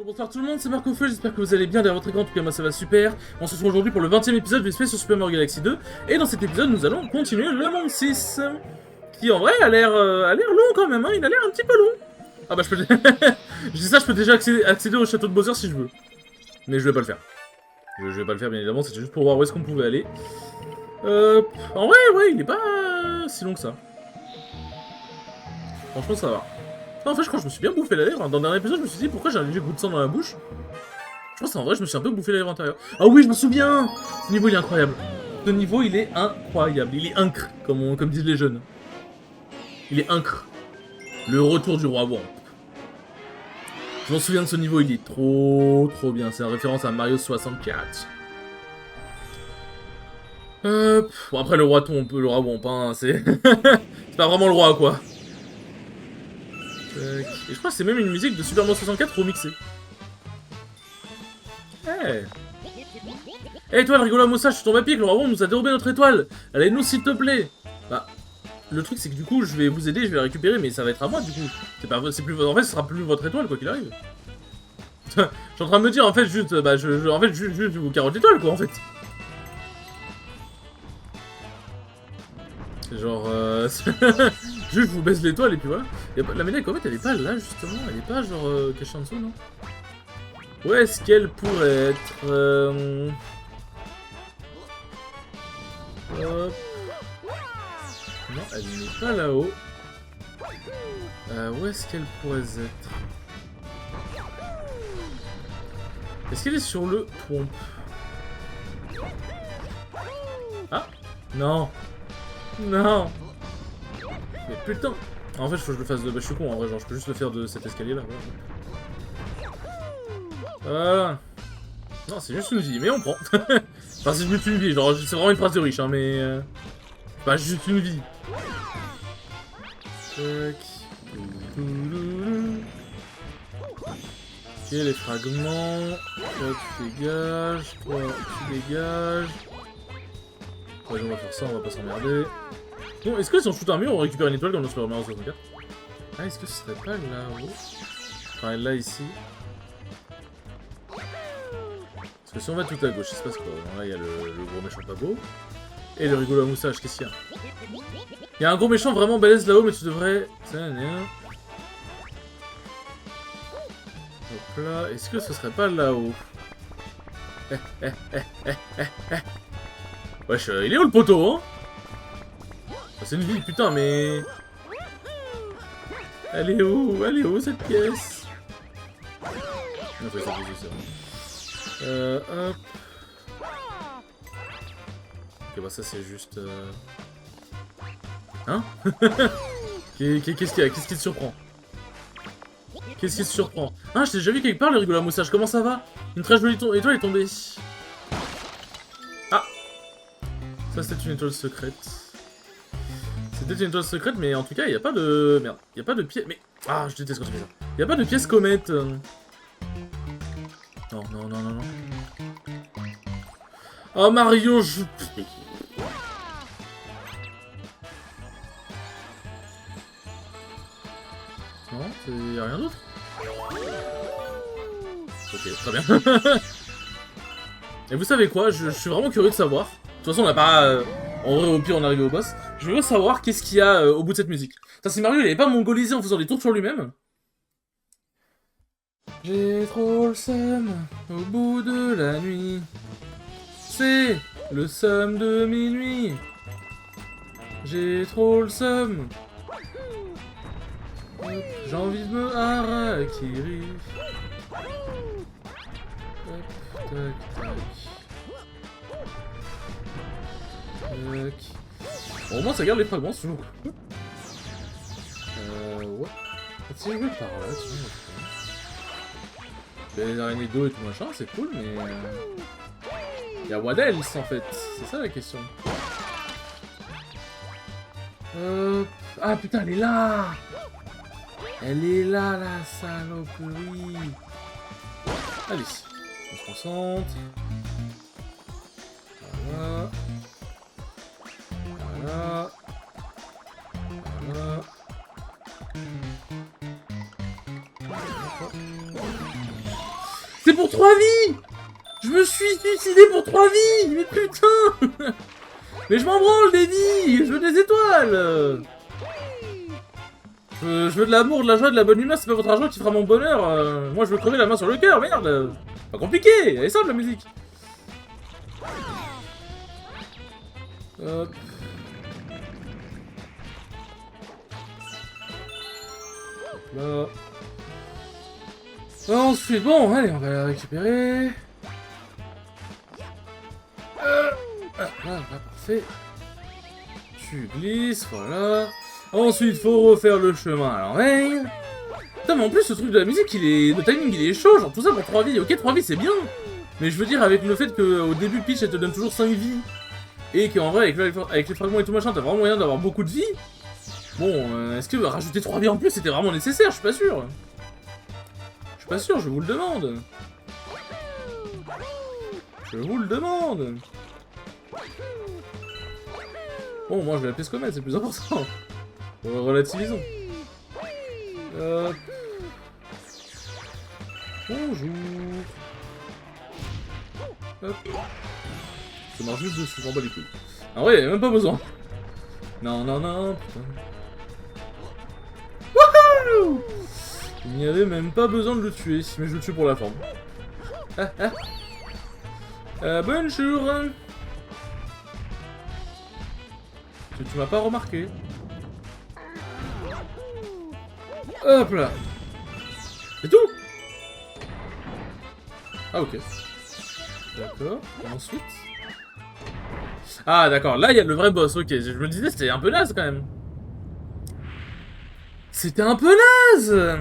Bonsoir tout le monde, c'est Marco Feu, j'espère que vous allez bien derrière votre écran, en tout cas moi ça va super. On se retrouve aujourd'hui pour le 20e épisode de Space sur Super Mario Galaxy 2. Et dans cet épisode nous allons continuer le monde 6. Qui en vrai a l'air long quand même, hein, il a l'air un petit peu long. Ah bah je peux... je dis ça, je peux déjà accéder au château de Bowser si je veux. Mais je vais pas le faire. Je vais pas le faire bien évidemment, c'était juste pour voir où est-ce qu'on pouvait aller. En vrai, ouais, il est pas si long que ça. Franchement ça va. En fait, je crois que je me suis bien bouffé la lèvre. Dans le dernier épisode, je me suis dit pourquoi j'ai un léger goût de sang dans la bouche. Je pense qu'en vrai, je me suis un peu bouffé la lèvre intérieure. Ah oui, je me souviens. Ce niveau, il est incroyable. Ce niveau, il est incroyable. Il est incre, comme disent les jeunes. Il est incre. Le retour du roi Wamp. Je m'en souviens de ce niveau, il est trop bien. C'est une référence à Mario 64. Bon, après, le roi Wamp, hein, c'est... c'est pas vraiment le roi, quoi. Et je crois que c'est même une musique de Super Mario 64 remixée. Hey. Hey toi le rigolo à moustache, je suis tombé à pied, le roi nous a dérobé notre étoile. Allez-nous s'il te plaît. Bah, le truc c'est que du coup je vais vous aider, je vais la récupérer, mais ça va être à moi du coup. C'est plus, en fait ce sera plus votre étoile quoi qu'il arrive. Je suis en train de me dire en fait juste, bah en fait juste je vous carotte l'étoile quoi en fait. C'est genre juste je vous baisse l'étoile et puis voilà. La médaille en fait elle est pas là justement, elle est pas genre cachée en dessous non. Où est-ce qu'elle pourrait être Hop. Non, elle n'est pas là-haut. Où est-ce qu'elle pourrait être? Est-ce qu'elle est sur le pont? Ah. Non. Non. Mais putain. En fait, il faut que je le fasse de... Bah, je suis con, en vrai, genre, je peux juste le faire de cet escalier-là. Voilà. Non, c'est juste une vie, mais on prend. Enfin, c'est juste une vie, genre, c'est vraiment une phrase de riche, hein, mais... Pas juste une vie. Tac. Ok, les fragments. Toi, tu dégages. Toi, tu dégages. Ouais, on va faire ça, on va pas s'emmerder. Bon, est-ce que si on shoot un mur, on récupère une étoile comme dans Super Mario 64? Ah, est-ce que ce serait pas là-haut? Enfin, là, ici. Parce que si on va tout à gauche, il se passe quoi? Là, il y a le gros méchant pas beau. Et le rigolo à moustache, qu'est-ce qu'il y a? Il y a un gros méchant vraiment balèze là-haut, mais tu devrais... Hop là, est-ce que ce serait pas là-haut? Wesh, il est où le poteau, hein? C'est une ville, putain, mais... Elle est où cette pièce? Non, faut essayer de poser ça. Hop. Ok, bah ça c'est juste... Hein? Qu'est-ce qu'il y a? Qu'est-ce qui te surprend? Qu'est-ce qui te surprend? Ah, je t'ai déjà vu quelque part le rigolo à moustache, comment ça va? Une très jolie étoile est tombée. Ah! Ça c'était une étoile secrète. C'était une étoile secrète, mais en tout cas, il n'y a pas de... Merde, il n'y a pas de pièce... Mais... Ah, je déteste quand tu fais ça. Il n'y a pas de pièce comète. Non. Oh, Mario, je... Non, il a rien d'autre. Ok, très bien. Et vous savez quoi, je suis vraiment curieux de savoir. De toute façon, on n'a pas... En vrai, au pire, on arrive au boss. Je veux savoir qu'est-ce qu'il y a au bout de cette musique. Ça, si Mario, il avait pas mongolisé en faisant des tours sur lui-même. J'ai trop le seum au bout de la nuit. C'est le seum de minuit. J'ai trop le seum. J'ai envie de me harakiri. Hop, tac, tac. Tac. Bon, au moins ça garde les fragments, c'est toujours cool. Ouais. Si je vais par là, tu vois. Les araignées d'eau et tout machin, c'est cool, mais... Y'a what else, en fait? C'est ça la question. Ah putain, elle est là! Elle est là, la saloperie! Allez, on se concentre. Voilà. Voilà. Voilà. pour 3 vies! Je me suis suicidé pour 3 vies! Mais putain! Mais je m'en branle des vies! Je veux des étoiles! Je veux de l'amour, de la joie, de la bonne humeur, c'est pas votre argent qui fera mon bonheur. Moi je veux crever la main sur le cœur, merde! Pas compliqué! Elle est simple la musique! Hop. Là. Ensuite, bon, allez, on va la récupérer. Voilà, parfait. Tu glisses, voilà. Ensuite, faut refaire le chemin à l'envers. Putain, mais en plus, ce truc de la musique, le timing, il est chaud. Genre, tout ça pour 3 vies. Ok, 3 vies, c'est bien. Mais je veux dire, avec le fait qu'au début, Peach, elle te donne toujours 5 vies. Et qu'en vrai, avec les fragments et tout machin, t'as vraiment moyen d'avoir beaucoup de vies. Bon, est-ce que rajouter 3 vies en plus, c'était vraiment nécessaire? Je suis pas sûr. Je suis pas sûr, je vous le demande. Je vous le demande. Bon, moi, je vais appeler ce comète, c'est plus important. Relativisons. Bonjour. Hop. Je marche juste dessus, j'en bats les couilles. Ah ouais, même pas besoin. Non, non, non, putain. Wouhou! Il n'y avait même pas besoin de le tuer, mais je le tue pour la forme. Ah, ah. Bonjour. Tu m'as pas remarqué. Hop là. C'est tout? Ah ok. D'accord. Et ensuite... Ah d'accord, là il y a le vrai boss, ok. Je me disais c'était un peu naze quand même. C'était un peu naze.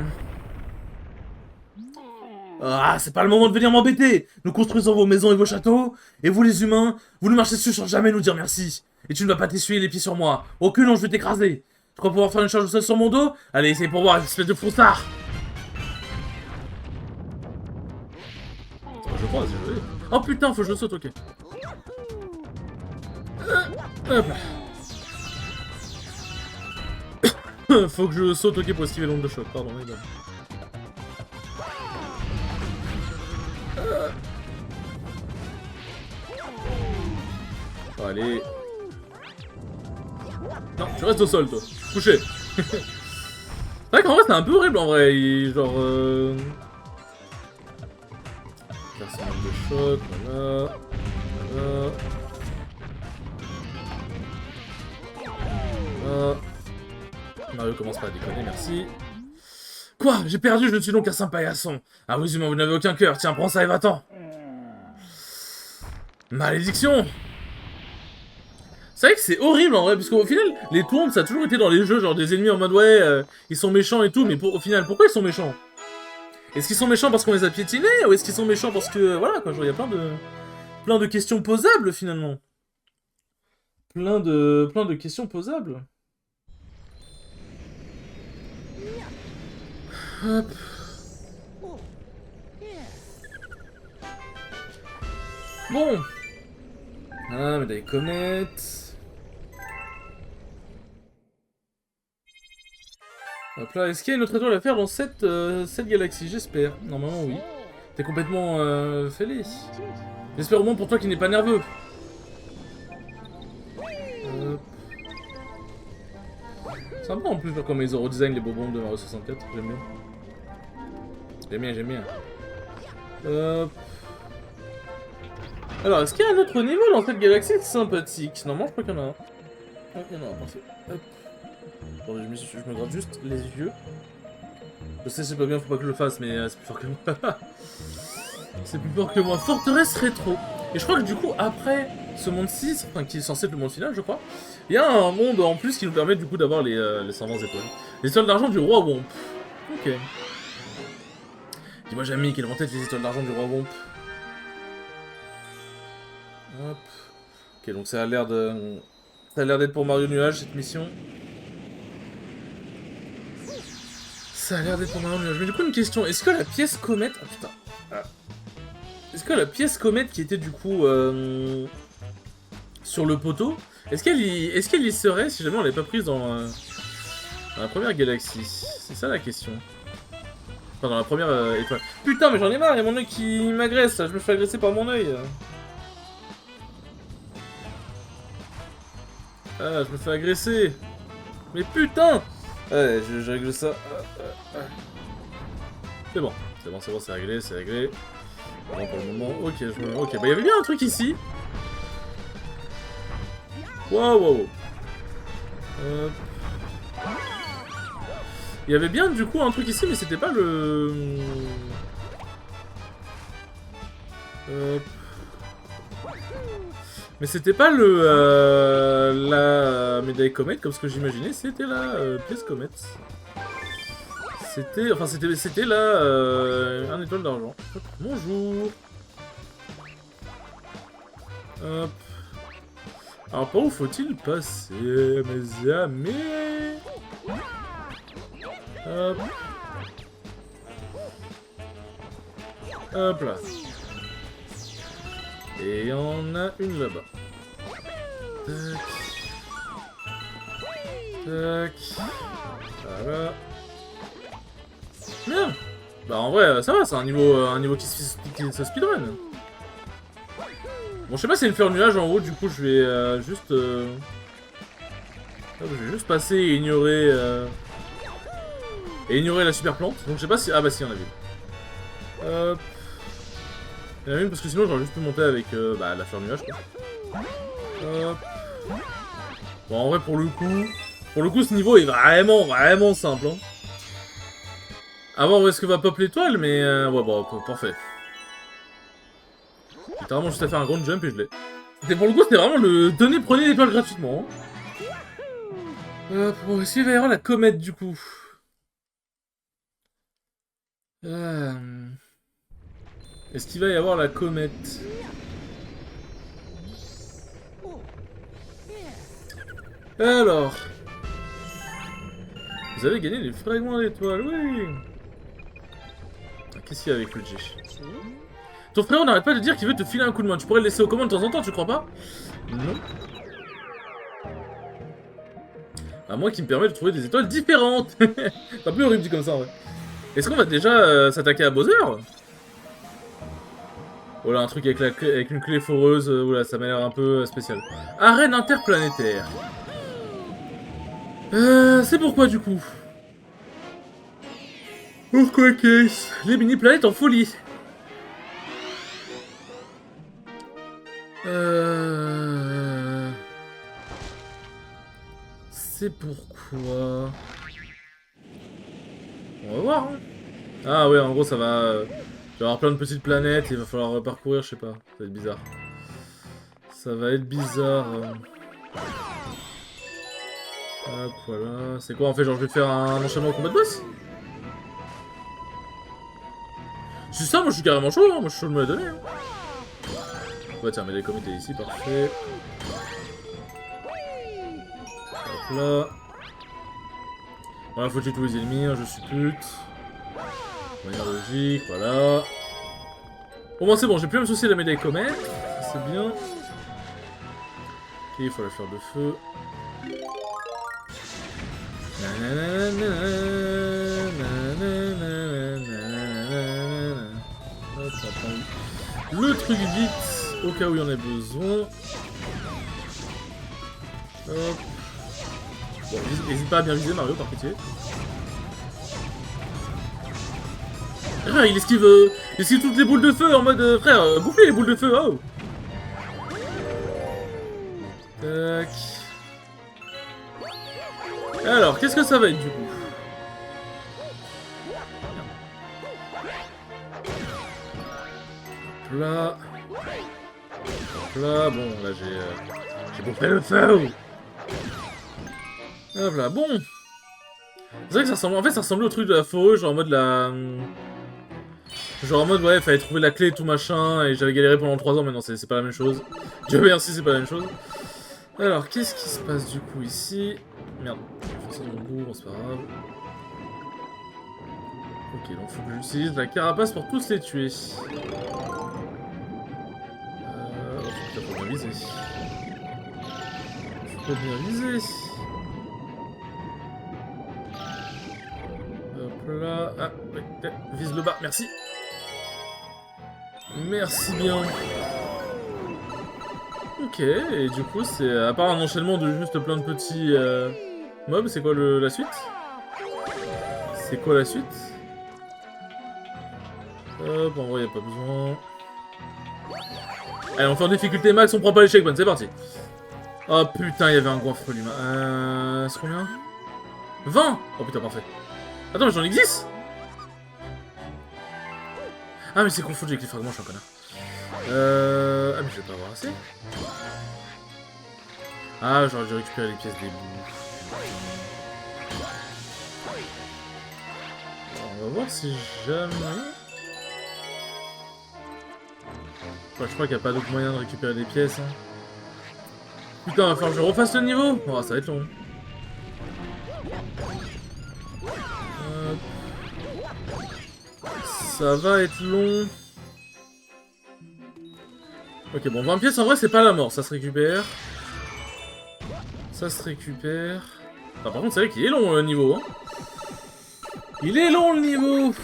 Ah, c'est pas le moment de venir m'embêter. Nous construisons vos maisons et vos châteaux, et vous les humains, vous nous marchez dessus sans jamais nous dire merci. Et tu ne vas pas t'essuyer les pieds sur moi. Aucun non, je vais t'écraser. Tu crois pouvoir faire une charge de sol sur mon dos? Allez, essaye pour voir, espèce de froussard. Je crois, c'est joli. Oh putain, faut que je le saute, ok. Hop là. Faut que je saute, ok, pour esquiver l'onde de choc. Pardon, mesdames. Allez. Non, tu restes au sol, toi. Couché. C'est vrai qu'en vrai, c'est un peu horrible, en vrai. Genre... Faire son de choc, voilà. Voilà. Voilà. Mario commence pas à déconner, merci. Quoi? J'ai perdu, je ne suis donc qu'un simple paillasson. Ah oui, humain, vous n'avez aucun cœur. Tiens, prends ça et va-t'en. Malédiction! C'est vrai que c'est horrible en vrai, parce qu'au final, les tombes, ça a toujours été dans les jeux, genre des ennemis en mode ouais, ils sont méchants et tout, mais au final, pourquoi ils sont méchants? Est-ce qu'ils sont méchants parce qu'on les a piétinés, ou est-ce qu'ils sont méchants parce que, voilà, quoi, genre, il y a plein de questions posables, finalement. Plein de questions posables. Hop. Bon. Ah, médaille comète. Hop là, est-ce qu'il y a une autre étoile à faire dans cette galaxie? J'espère. Normalement, oui. T'es complètement fêlé. J'espère au moins pour toi qu'il n'est pas nerveux. Sympa en plus, genre, comme ils ont redesign les bonbons de Mario 64. J'aime bien. J'aime bien, j'aime bien. Alors, est-ce qu'il y a un autre niveau dans cette galaxie sympathique? Normalement, je crois qu'il y en a un. Ah, il y en a un, parfait. Hop. Attendez, je me gratte juste les yeux. Je sais, c'est pas bien, faut pas que je le fasse, mais c'est plus fort que moi. C'est plus fort que moi. Forteresse rétro. Et je crois que du coup, après ce monde 6, enfin qui est censé être le monde final, je crois, il y a un monde en plus qui nous permet du coup d'avoir les 120 étoiles. Les étoiles d'argent du roi Womp. Ok. Dis-moi, Jamie, quelles vont être les étoiles d'argent du roi Womp? Hop. Ok, donc ça a l'air de... Ça a l'air d'être pour Mario Nuage, cette mission. Ça a l'air d'être pour Mario Nuage. Mais du coup, une question. Est-ce que la pièce comète... Ah, putain. Ah. Est-ce que la pièce comète qui était du coup... sur le poteau... Est-ce qu'elle y serait si jamais on l'avait pas prise dans la première galaxie? C'est ça la question. Enfin, dans la première étoile. Putain, mais j'en ai marre, y'a mon œil qui m'agresse, là. Je me fais agresser par mon œil. Ah, je me fais agresser. Mais putain. Ouais, je règle ça. C'est bon, c'est réglé, c'est réglé. Bon, pour le moment, ok, bah y'avait bien un truc ici. Wow. Il y avait bien du coup un truc ici, mais c'était pas le... Mais c'était pas la médaille comète comme ce que j'imaginais, c'était la pièce comète. C'était là un étoile d'argent. Bonjour. Hop. Alors par où faut-il passer, mes amis? Hop. Hop là. Et on a une là-bas. Tac. Voilà. Bien. Bah en vrai, ça va, c'est un niveau qui se speedrun. Bon, je sais pas s'il y a une fleur nuage en haut, du coup je vais juste... je vais juste passer et ignorer la super plante. Donc je sais pas si... Ah bah si, il y en a une. Hop. Il y en a une parce que sinon j'aurais juste pu monter avec la fleur nuage quoi. Hop. Bon en vrai pour le coup ce niveau est vraiment simple hein. À voir où est-ce que va pop l'étoile mais ouais bon parfait. J'ai vraiment juste à faire un grand jump et je l'ai. Et pour le coup c'était vraiment le prenez l'étoile gratuitement. Hein. Bon est-ce qu'il va y avoir la comète du coup? Est-ce qu'il va y avoir la comète? Alors... Vous avez gagné les fragments d'étoiles, oui. Qu'est-ce qu'il y a avec le G? Ton frère n'arrête pas de dire qu'il veut te filer un coup de main. Tu pourrais le laisser aux commandes de temps en temps, tu crois pas? Non. À moi qui me permet de trouver des étoiles différentes. Pas plus horrible dit comme ça en vrai. Est-ce qu'on va déjà s'attaquer à Bowser? Oh là, un truc avec une clé foreuse, oula, ça m'a l'air un peu spécial. Arène interplanétaire. C'est pourquoi du coup? Pourquoi qu'est-ce? Les mini-planètes en folie. C'est pourquoi... On va voir, hein. Ah ouais, en gros, ça va... il va y avoir plein de petites planètes, et il va falloir parcourir, je sais pas. Ça va être bizarre. Ça va être bizarre. Hop, voilà. C'est quoi, en fait, genre, je vais faire un enchaînement au combat de boss? C'est ça, moi, je suis carrément chaud, hein. Moi, je suis chaud de me la donner, hein. Ouais, tiens, mais les comités ici, parfait. Hop là. Voilà, faut tuer tous les ennemis, hein, je suppute. De manière logique, voilà. Au moins c'est bon, j'ai plus à me soucier de la médaille comète. C'est bien. Ok, il faut la fleur de feu. Hop, on prend le truc vite, au cas où il y en a besoin. Hop. Bon, n'hésite pas à bien viser Mario, par pitié. Ah, il esquive toutes les boules de feu en mode frère, bouffez les boules de feu, oh. Tac. Alors, qu'est-ce que ça va être du coup? Hop là. Hop là, bon, là j'ai bouffé le feu. Hop là, bon. C'est vrai que ça ressemble, en fait ça ressemblait au truc de la forêt, genre en mode la... Genre en mode ouais, fallait trouver la clé et tout machin, et j'avais galéré pendant 3 ans, mais non, c'est pas la même chose. Dieu merci, c'est pas la même chose. Alors, qu'est-ce qui se passe du coup ici? Merde, je fais ça dans le bout, c'est pas grave. Ok, donc faut que j'utilise la carapace pour tous les tuer. Faut bien viser. Faut bien viser. Hop là, ah, oui. Ok, vise le bas, merci. Merci bien. Ok, et du coup, c'est à part un enchaînement de juste plein de petits mobs, c'est quoi la suite? C'est quoi la suite? Hop, en vrai, y'a pas besoin. Allez, on fait en difficulté max, on prend pas les checkpoints, c'est parti. Oh putain, il y avait un goinfre l'humain. C'est combien? 20. Oh putain, parfait. Attends, mais j'en ai 10. Ah, mais c'est confondu avec les fragments, je suis un connard. Ah, mais je vais pas avoir assez. Ah, j'aurais dû récupérer les pièces des bouts. On va voir si jamais... Ouais, je crois qu'il n'y a pas d'autre moyen de récupérer des pièces. Hein. Putain, va falloir que je refasse le niveau. Oh, ça va être long. Ça va être long. Ok, bon, 20 pièces, en vrai, c'est pas la mort. Ça se récupère. Ça se récupère. Ah, par contre, c'est vrai qu'il est long, le niveau. Hein. Il est long, le niveau.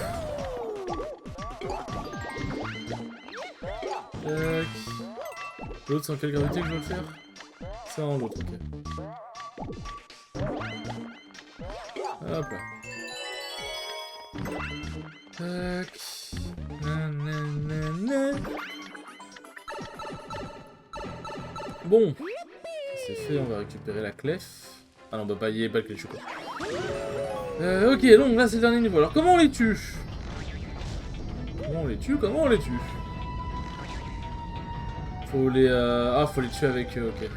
Tac. L'autre, c'est en quelle gravité que je veux le faire? Ça en l'autre, ok. Hop là. Tac. Nanana. Bon. C'est fait, on va récupérer la clef. Ah non, bah pas y est, pas le clé, je suis quoi. Ok, donc là c'est le dernier niveau. Alors comment on les tue? Comment on les tue? Comment on les tue? Faut les... Ah, faut les tuer avec... ok.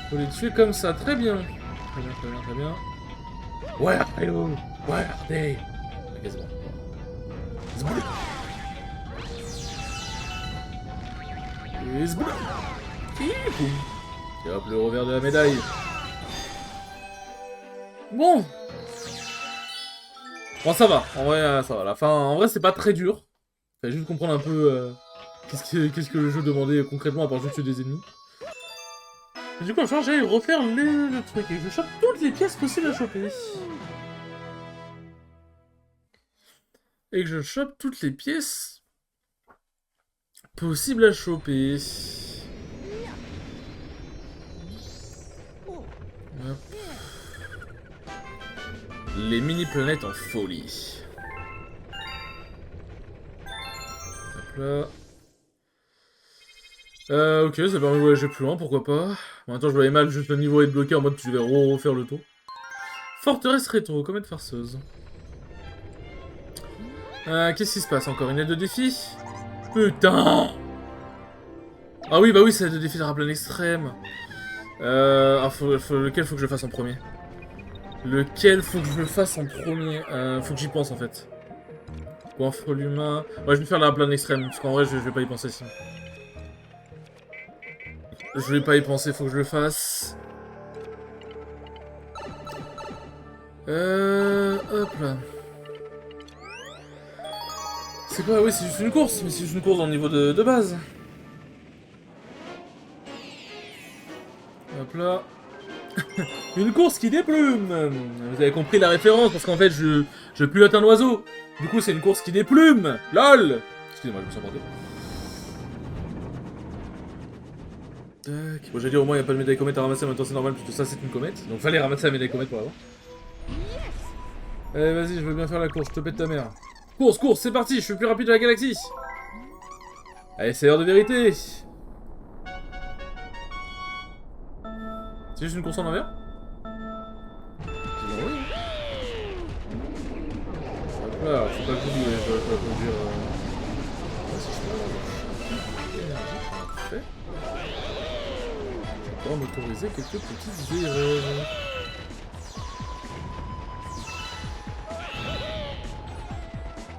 Faut les tuer comme ça, très bien. Très bien, très bien, très bien. Where are you? Where are they? Ok, c'est bon. C'est bon. Et c'est bon. Et hop, le revers de la médaille. Bon. Bon, ça va. En vrai, ça va. La fin, en vrai, c'est pas très dur. Fallait juste comprendre un peu qu'est-ce que le jeu demandait concrètement à part juste tuer des ennemis. Et du coup, j'allais refaire le truc et je chope toutes les pièces possibles à choper. Et que je chope toutes les pièces possibles à choper. Hop. Les mini-planètes en folie. Hop là. Ok, ça permet de voyager plus loin, pourquoi pas. En même temps, je voyais mal juste le niveau être bloqué en mode tu devais refaire le tour. Forteresse rétro, comète farceuse. Qu'est-ce qui se passe encore? Une aide de défi? Putain! Ah oui, bah oui, c'est l'aide de défi de rappel extrême. Lequel faut que je le fasse en premier? Lequel faut que je le fasse en premier? Faut que j'y pense en fait. Coiffre l'humain. Ouais, je vais faire la plane extrême, parce qu'en vrai, je vais pas y penser sinon. Je vais pas y penser, faut que je le fasse. Hop là. C'est quoi? Oui, c'est juste une course, mais c'est juste une course dans le niveau de base. Hop là. Une course qui déplume. Vous avez compris la référence, parce qu'en fait, je pilote un oiseau. Du coup, c'est une course qui déplume. LOL. Excusez-moi, je me suis emporté. Tac. Bon, j'allais dire au moins il n'y a pas de médaille comète à ramasser, en même temps c'est normal puisque ça c'est une comète. Donc fallait ramasser la médaille comète pour l'avoir. Allez, vas-y, je veux bien faire la course, je te pète ta mère. Course, course, c'est parti, je suis le plus rapide de la galaxie. Allez, c'est l'heure de vérité. C'est juste une course en envers? Oui. Hop là, faut pas que je dois conduire. Parfait. Je vais m'autoriser quelques petites erreurs.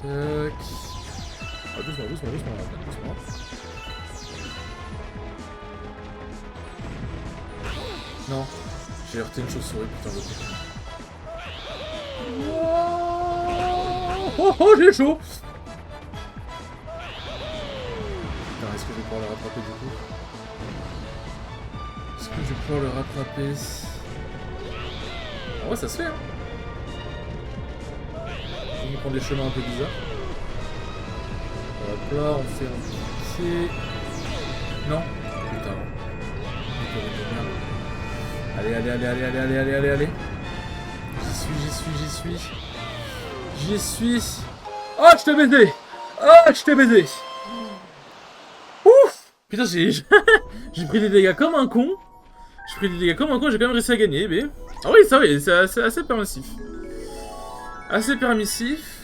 Tac. Ah, doucement, doucement, doucement. Non, j'ai heurté une chauve-souris, putain de coup. Oh, j'ai chaud. Putain, est-ce que je vais pouvoir le rattraper du coup? Est-ce que je vais pouvoir le rattraper? En vrai, ça se fait, hein. On prend des chemins un peu bizarres. Hop là, on fait un pied. Non. Putain. Allez, allez, allez, allez, allez, allez, allez, allez, allez. J'y suis, j'y suis, j'y suis. J'y suis. Oh, je t'ai baisé. Oh, je t'ai baisé. Ouf. Putain, j'ai pris des dégâts comme un con. J'ai pris des dégâts comme un con, j'ai quand même réussi à gagner, mais... Ah oui, ça oui, c'est assez permissif. Assez permissif.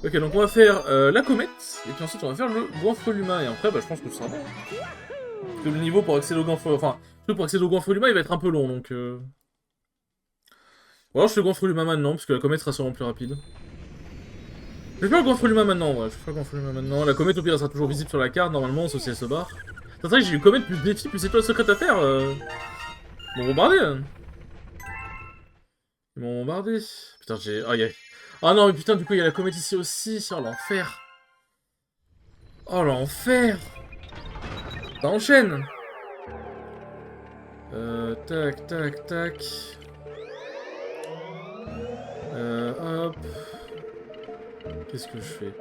Ok, donc on va faire la comète, et puis ensuite on va faire le Goinfreluma, et après, bah je pense que ce sera bon. Parce que le niveau pour accéder au Goinfreluma, enfin, pour accéder au Goinfreluma, il va être un peu long, donc... Ou alors je fais le Goinfreluma maintenant, parce que la comète sera sûrement plus rapide. Je vais faire le Goinfreluma maintenant, ouais, je vais faire le Goinfreluma maintenant. La comète, au pire, elle sera toujours visible sur la carte, normalement, sauf si elle se barre. C'est vrai que j'ai eu comète plus défi, plus étoile secrète à faire. Ils m'ont bombardé. Ils m'ont bombardé. Putain, j'ai... Oh, oh non, mais putain, du coup, il y a la comète ici aussi. Oh, l'enfer. Oh, l'enfer. Ça enchaîne. Tac, tac, tac. Hop. Qu'est-ce que je fais?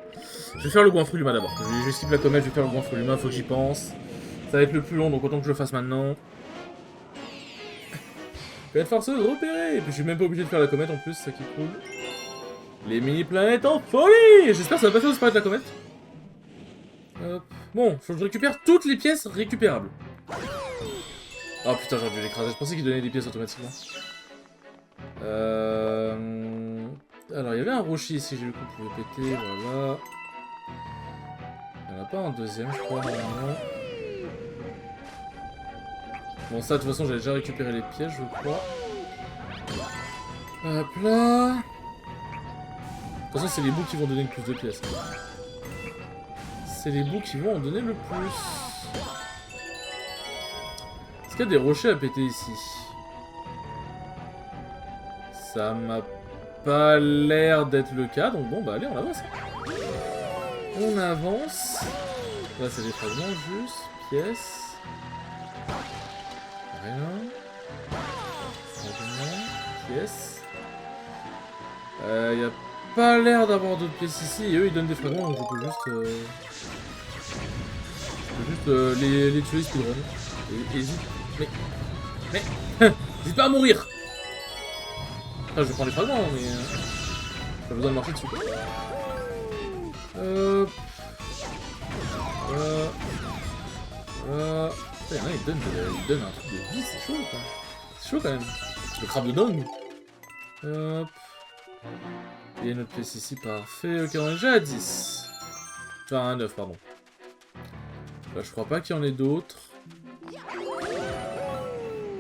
Je vais faire le Goinfreluma d'abord. Je vais skip la comète, je vais faire le Goinfreluma, faut que j'y pense. Ça va être le plus long, donc autant que je le fasse maintenant. Je vais être forceuse, repérer. Et puis je suis même pas obligé de faire la comète en plus, c'est ça qui est cool. Les mini-planètes en folie. J'espère que ça va pas faire disparaître la comète. Hop. Bon, faut que je récupère toutes les pièces récupérables. Oh putain, j'aurais dû l'écraser. Je pensais qu'il donnait des pièces automatiquement. Alors, il y avait un rocher ici, j'ai vu qu'on pouvait péter, voilà. Il n'y en a pas un deuxième, je crois, normalement. Bon, ça, de toute façon, j'avais déjà récupéré les pièges, je crois. Hop là. De toute façon, c'est les bouts qui vont donner le plus de pièces. C'est les bouts qui vont en donner le plus. Est-ce qu'il y a des rochers à péter ici? Ça m'a pas l'air d'être le cas, donc bon, bah allez, on avance. On avance. Là, c'est des fragments, juste. Pièces. Rien. Fragments. Pièces. Y a pas l'air d'avoir d'autres pièces ici, et eux, ils donnent des fragments, donc je peux juste... les tuer, speedrun. Et hésite... Mais... N'hésite pas à mourir. Enfin, je vais prendre les fragments, mais... j'ai pas besoin de marcher dessus. Il y en a, il donne un truc de vie, c'est chaud, quoi. C'est chaud, quand même. Le crabe de dong. Hop. Il y a une autre pièce ici, parfait. Ok, on est déjà à 10. Enfin, à 9, pardon. Là, je crois pas qu'il y en ait d'autres.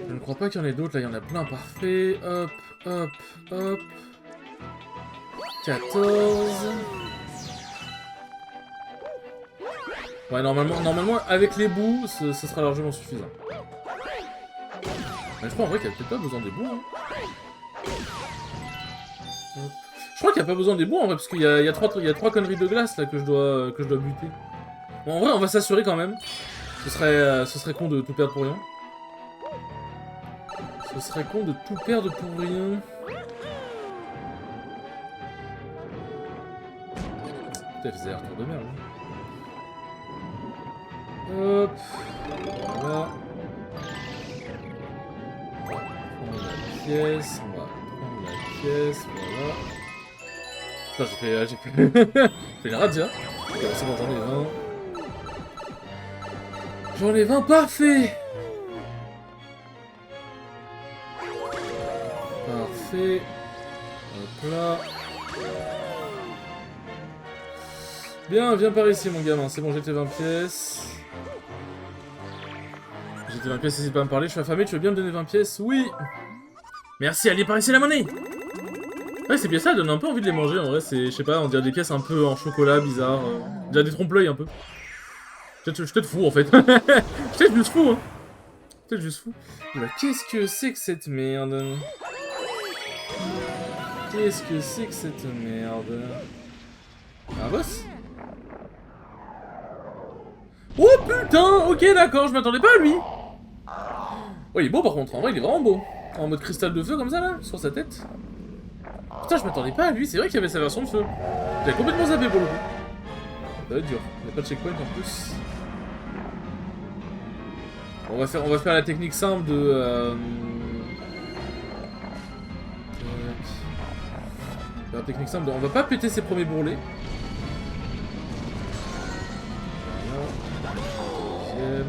Je ne crois pas qu'il y en ait d'autres. Là, il y en a plein, parfait. Hop, hop, hop. 14. Ouais, normalement, avec les bouts, ce sera largement suffisant. Mais je crois en vrai qu'il n'y a peut-être pas besoin des bouts. Hein. Je crois qu'il n'y a pas besoin des bouts en vrai, parce qu'il y a trois conneries de glace là que je dois buter. Bon, en vrai, on va s'assurer quand même. Ce serait con de tout perdre pour rien. Ce serait con de tout perdre pour rien. Putain, faisait un retour de merde. Hop. Voilà. On va prendre la pièce. On va prendre la pièce. Voilà. Putain, j'ai fait une radia. C'est bon, j'en ai 20. J'en ai 20, parfait. Parfait. Hop là. Bien, viens par ici, mon gamin. C'est bon, j'ai tes 20 pièces. J'ai tes 20 pièces, n'hésite pas à me parler. Je suis affamé, tu veux bien me donner 20 pièces? Oui. Merci, allez par ici la monnaie. Ouais, ces pièces-là donnent un peu envie de les manger. En vrai, c'est, je sais pas, on dirait des pièces un peu en chocolat, bizarre. On dirait des trompe-l'œil un peu. Je suis peut-être fou, en fait. Je suis peut-être juste fou, hein. Peut-être juste fou. Oula, qu'est-ce que c'est que cette merde? Qu'est-ce que c'est que cette merde? Un boss? Oh putain! Ok, d'accord, je m'attendais pas à lui! Oh, il est beau par contre, en vrai, il est vraiment beau. En mode cristal de feu comme ça là, sur sa tête. Putain, je m'attendais pas à lui, c'est vrai qu'il y avait sa version de feu. J'avais complètement zappé pour le coup. Ça va être dur, il n'y a pas de checkpoint en plus. On va faire la technique simple de... La technique simple de... On va pas péter ses premiers bourrelets. Deuxième.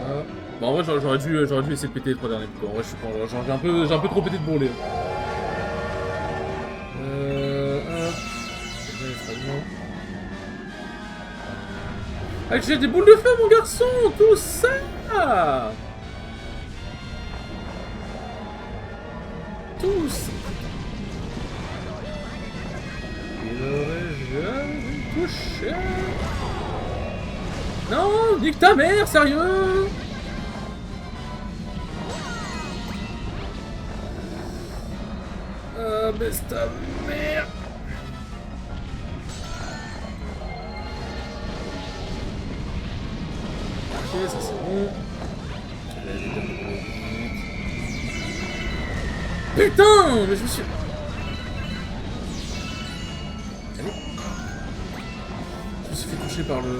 Voilà. Bon, en vrai, j'aurais dû essayer de péter les 3 derniers. En vrai, je suis pas... J'ai un peu trop pété de bourrelets. Ah, j'ai des boules de feu, mon garçon! Tout ça! Tout ça! Il aurait jamais touché! Non! Nique ta mère, sérieux! Ah, baisse ta mère! Ok, ça c'est bon. Putain, mais je me suis... Allez. Je me suis fait toucher par le...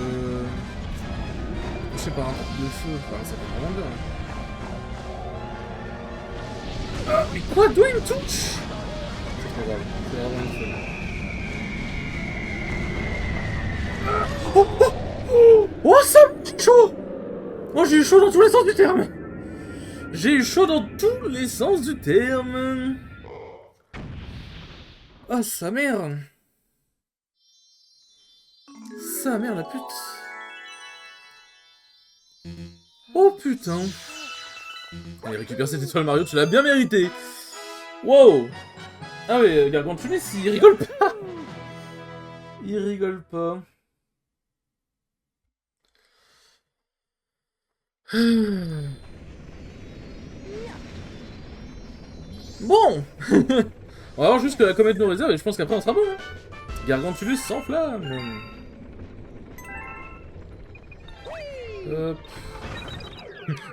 Touché par un truc de feu. Enfin, ça fait vraiment bien. Ah, mais quoi? D'où il me touche? C'est trop grave. C'est vraiment une folie. Oh, oh, oh, oh, ça me dit chaud! Oh, j'ai eu chaud dans tous les sens du terme! J'ai eu chaud dans tous les sens du terme! Oh, sa mère! Sa mère, la pute! Oh, putain! Allez, récupère cette étoile, Mario, tu l'as bien mérité! Wow! Ah ouais, Gargantules, il rigole pas! Il rigole pas. Bon. On va voir juste que la comète nous réserve et je pense qu'après on sera bon. Hein. Gargantulus s'enflamme.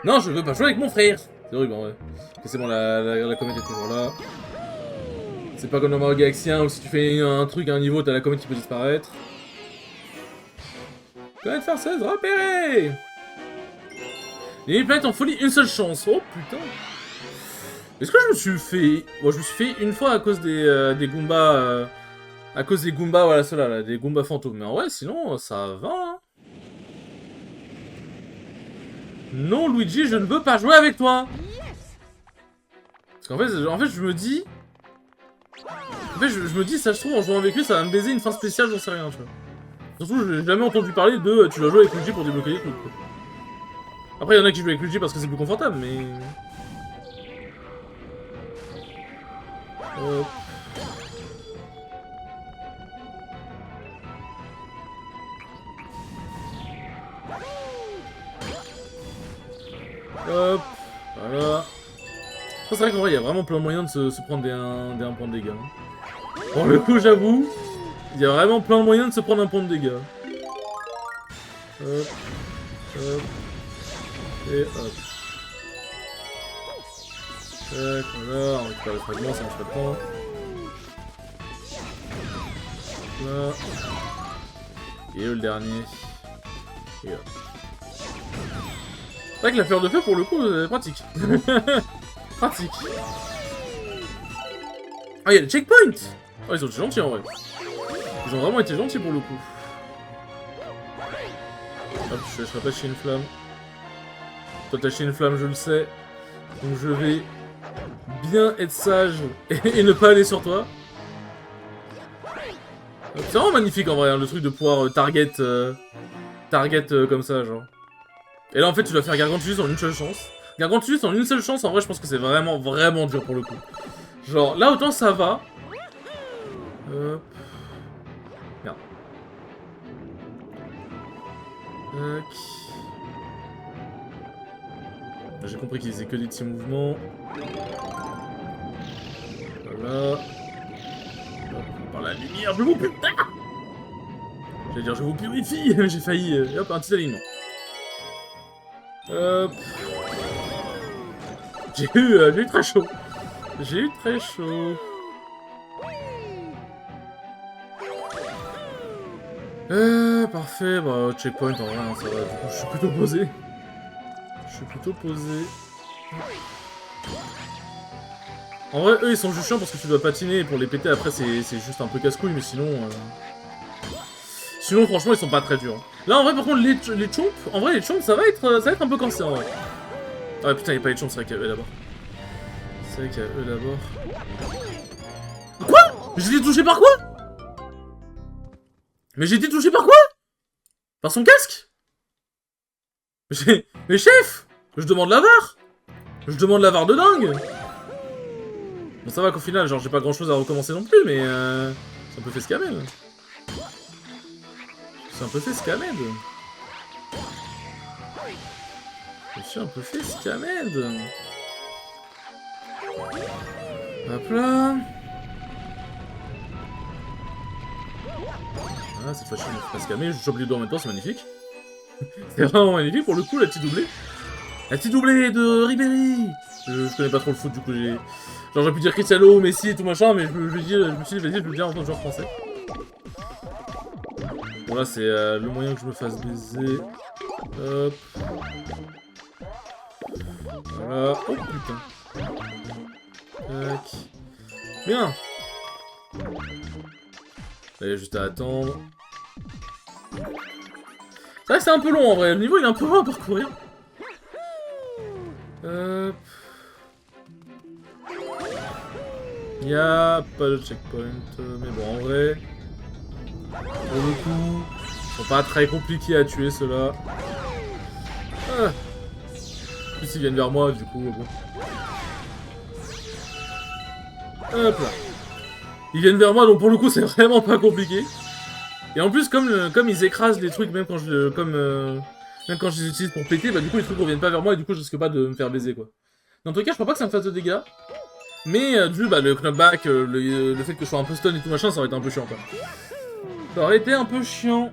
Non, je veux pas jouer avec mon frère. C'est horrible en vrai. Ok, c'est bon, la comète est toujours là. C'est pas comme dans Mario Galaxy 1 où si tu fais un truc à un niveau, t'as la comète qui peut disparaître. Comète farceuse repérée. Les planètes en folie, une seule chance. Oh putain. Est-ce que je me suis fait... Bon, je me suis fait une fois à cause des Goombas... à cause des Goombas, voilà, ceux-là, là, des Goombas fantômes. Mais en vrai, sinon, ça va, hein. Non, Luigi, je ne veux pas jouer avec toi. Parce qu'en fait, je me dis... En fait, je me dis, ça se trouve, en jouant avec lui, ça va me baiser une fin spéciale, j'en sais rien, tu vois. Surtout, je n'ai jamais entendu parler de... Tu vas jouer avec Luigi pour débloquer les trucs, quoi. Après, il y en a qui jouent avec Luigi parce que c'est plus confortable, mais... Hop. Hop. Voilà. C'est vrai qu'en vrai, il y a vraiment plein de moyens de se prendre des 1 point de dégâts. Pour le coup, j'avoue, il y a vraiment plein de moyens de se prendre un point de dégâts. Hop. Hop. Et hop. Tac, voilà, on récupère les fragments, ça marche pas de temps. Là. Et le dernier. Et hop. C'est vrai que la fleur de feu, pour le coup, c'est pratique. Pratique. Ah, il y a le checkpoint. Oh, ils ont été gentils en vrai. Ils ont vraiment été gentils pour le coup. Hop, je vais rattacher une flamme. Toi, t'attacher une flamme, je le sais. Donc je vais bien être sage et ne pas aller sur toi. C'est vraiment magnifique en vrai, hein, le truc de pouvoir target comme ça, genre. Et là, en fait, tu dois faire Gargantules en une seule chance. Gargantules en une seule chance, en vrai, je pense que c'est vraiment, vraiment dur pour le coup. Genre, là, autant ça va. Hop. Merde. Tac. J'ai compris qu'ils faisaient que des petits mouvements. Voilà. Hop, par la lumière, je vous putain. J'allais dire, je vous purifie. J'ai failli. Hop, un petit alignement. Hop. J'ai eu très chaud. J'ai eu très chaud. Parfait, bah checkpoint en vrai, hein, ça va, du coup je suis plutôt posé. Je suis plutôt posé. En vrai, eux ils sont juste chiants parce que tu dois patiner et pour les péter après c'est juste un peu casse-couille, mais sinon... Sinon franchement ils sont pas très durs. Là en vrai par contre les chomps, en vrai les chomps ça va être un peu cancé en vrai. Ah putain y'a pas les chomps, c'est vrai qu'il y a eux d'abord. C'est vrai qu'il y a eux d'abord. Quoi? J'ai été touché par quoi? Mais j'ai été touché par quoi? Par son casque? Mais chef! Je demande la VAR! Je demande la VAR de dingue! Bon ça va qu'au final, genre j'ai pas grand chose à recommencer non plus, mais c'est un peu fait scammer. C'est un peu fait scammer. Je suis un peu fait scammer. Hop là. Ah, cette fois-ci, on ne fait pas scammer. Je chope les deux en même temps, c'est magnifique. C'est vraiment magnifique pour le coup, la petite doublée. La petite doublée de Ribéry. Je connais pas trop le foot, du coup, j'ai... Genre, j'aurais pu dire Cristiano, Messi et tout machin, mais je me suis dit, vas-y, je vais le dire en tant que joueur français. Bon, là, c'est le moyen que je me fasse baiser. Hop. Voilà. Oh, putain. Tac. Bien. Allez, juste à attendre. C'est vrai que c'est un peu long en vrai, le niveau il est un peu long à parcourir. Hop. Y'a pas de checkpoint, mais bon en vrai. Pour le coup, ils sont pas très compliqués à tuer ceux-là. Ah. En plus ils viennent vers moi du coup, bon. Hop là. Ils viennent vers moi donc pour le coup c'est vraiment pas compliqué. Et en plus comme ils écrasent les trucs même quand je les utilise pour péter, bah du coup les trucs reviennent pas vers moi et du coup je risque pas de me faire baiser quoi. Dans tous les cas je crois pas que ça me fasse de dégâts. Mais du bah le knockback, le fait que je sois un peu stun et tout machin, ça aurait été un peu chiant quoi. Ça aurait été un peu chiant.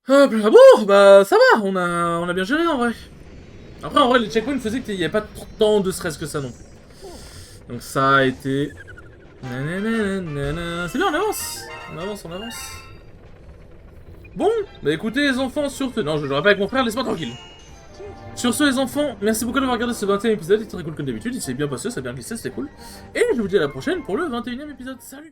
Hop là, bon bah ça va, on a bien géré en vrai. Après en vrai les checkpoints faisaient qu'il n'y avait pas tant de stress que ça non plus. Donc ça a été... C'est bien, on avance. On avance, on avance. Bon, bah écoutez les enfants, sur ce... Non, je jouerai pas avec mon frère, laisse-moi tranquille. Sur ce les enfants, merci beaucoup d'avoir regardé ce 21e épisode, il était très cool comme d'habitude, il s'est bien passé, ça a bien glissé, c'était cool. Et je vous dis à la prochaine pour le 21e épisode, salut!